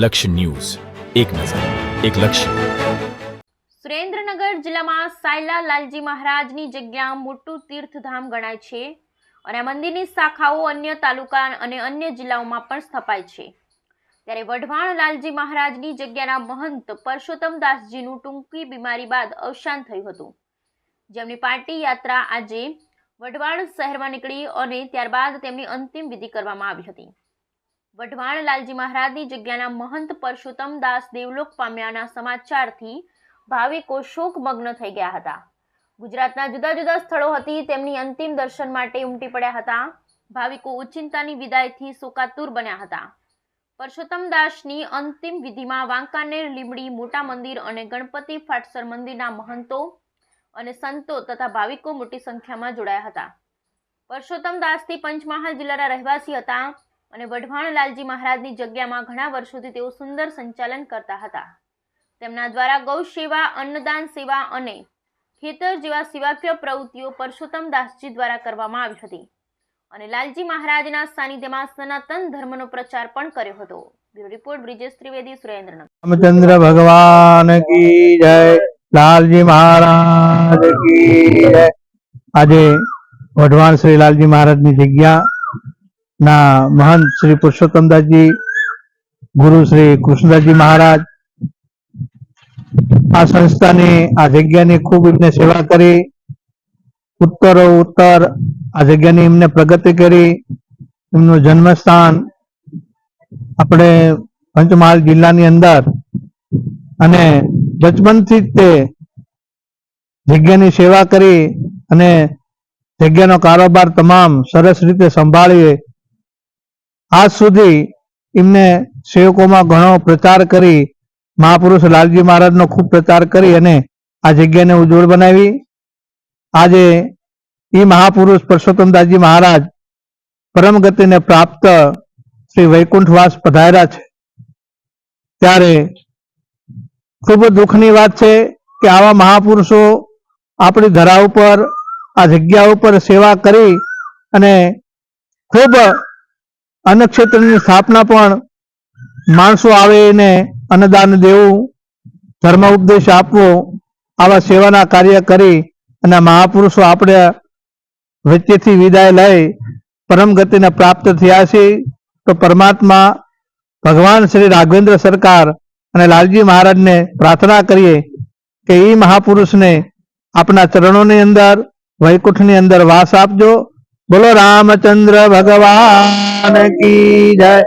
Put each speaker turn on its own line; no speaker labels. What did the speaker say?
લક્ષ્ય ન્યૂઝ, એક નજર, એક લક્ષ્ય.
સુરેન્દ્રનગર જિલ્લામાં સાયલા લાલજી મહારાજની જગ્યા મોટું તીર્થધામ ગણાય છે અને આ મંદિરની શાખાઓ અન્ય તાલુકા અને અન્ય જિલ્લાઓમાં પણ સ્થપાય છે. ત્યારે વઢવાણ લાલજી મહારાજની જગ્યાના મહંત પરસોત્તમદાસજીનું ટૂંકી બીમારી બાદ અવસાન થયું હતું, જેમની પાર્ટી યાત્રા આજે વઢવાણ શહેરમાં નીકળી અને ત્યારબાદ તેમની અંતિમ વિધિ કરવામાં આવી હતી. વઢવાણ લાલજી મહારાજની જગ્યાના મહંત પરસોત્તમદાસ દેવલોક પામ્યાના સમાચારથી ભાવિકો શોકમગ્ન થઈ ગયા હતા. ગુજરાતના જુદા જુદા સ્થળો હતી તેમની અંતિમ દર્શન માટે ઉમટી પડ્યા હતા. ભાવિકો ઓચિંતાની વિદાયથી શોકાતુર બન્યા હતા. પરસોત્તમદાસની અંતિમ વિધિમાં વાંકાનેર, લીંબડી, મોટા મંદિર અને ગણપતિ ફાટસર મંદિરના મહંતો અને સંતો તથા ભાવિકો મોટી સંખ્યામાં જોડાયા હતા. પરસોત્તમદાસથી પંચમહાલ જિલ્લાના રહેવાસી હતા અને વઢવાણ લાલજી મહારાજની જગ્યામાં ઘણા વર્ષોથી તેઓ સુંદર સંચાલન કરતા હતા. તેમના દ્વારા ગૌ સેવા, અન્નદાન સેવા અને ખેતર જેવા સેવાકીય પ્રવૃત્તિઓ પરસોત્તમદાસજી દ્વારા કરવામાં આવી હતી અને લાલજી મહારાજના સાનિધ્યમાં સનાતન ધર્મનો પ્રચાર પણ કર્યો હતો. Bureau report Brijesh Trivedi, Surendranagar.
રામચંદ્ર ભગવાન કી જય, લાલજી મહારાજ કી જય. આજે વઢવાણ શ્રી લાલજી મહારાજની જગ્યા ના મહંત શ્રી પુરુષોત્તમદાસજી, ગુરુ શ્રી કૃષ્ણદાસજી મહારાજ આ સંસ્થાની આ જગ્યાની ખૂબ એમને સેવા કરી, ઉત્તરો ઉત્તર આ જગ્યાની એમને પ્રગતિ કરી. એમનું જન્મસ્થાન આપણે પંચમહાલ જિલ્લાની અંદર અને બચપનથી જ તે જગ્યાની સેવા કરી અને જગ્યાનો કારોબાર તમામ સરસ રીતે સંભાળી આજ સુધી એમને સેવકોમાં ઘણો પ્રચાર કરી, મહાપુરુષ લાલજી મહારાજનો ખૂબ પ્રચાર કરી અને આ જગ્યાને ઉજ્જવળ બનાવી. આજે એ મહાપુરુષ પરસોત્તમદાસજી મહારાજ પરમ ગતિને પ્રાપ્ત શ્રી વૈકુંઠવાસ પધાર્યા છે. ત્યારે ખૂબ દુઃખની વાત છે કે આવા મહાપુરુષો આપણી ધરા ઉપર, આ જગ્યા ઉપર સેવા કરી અને ખૂબ અન્ન ક્ષેત્રની સ્થાપના પણ માણસો આવે એને અન્નદાન દેવું, ધર્મ ઉપદેશ આપવો, આવા સેવાના કાર્ય કરી અને મહાપુરુષો આપણે વચ્ચેથી વિદાય લઈ પરમ ગતિને પ્રાપ્ત થયા છે. તો પરમાત્મા ભગવાન શ્રી રાઘવેન્દ્ર સરકાર અને લાલજી મહારાજને પ્રાર્થના કરીએ કે એ મહાપુરુષને આપણા ચરણોની અંદર, વૈકુંઠની અંદર વાસ આપજો. બોલો રામચંદ્ર ભગવાન કી જય.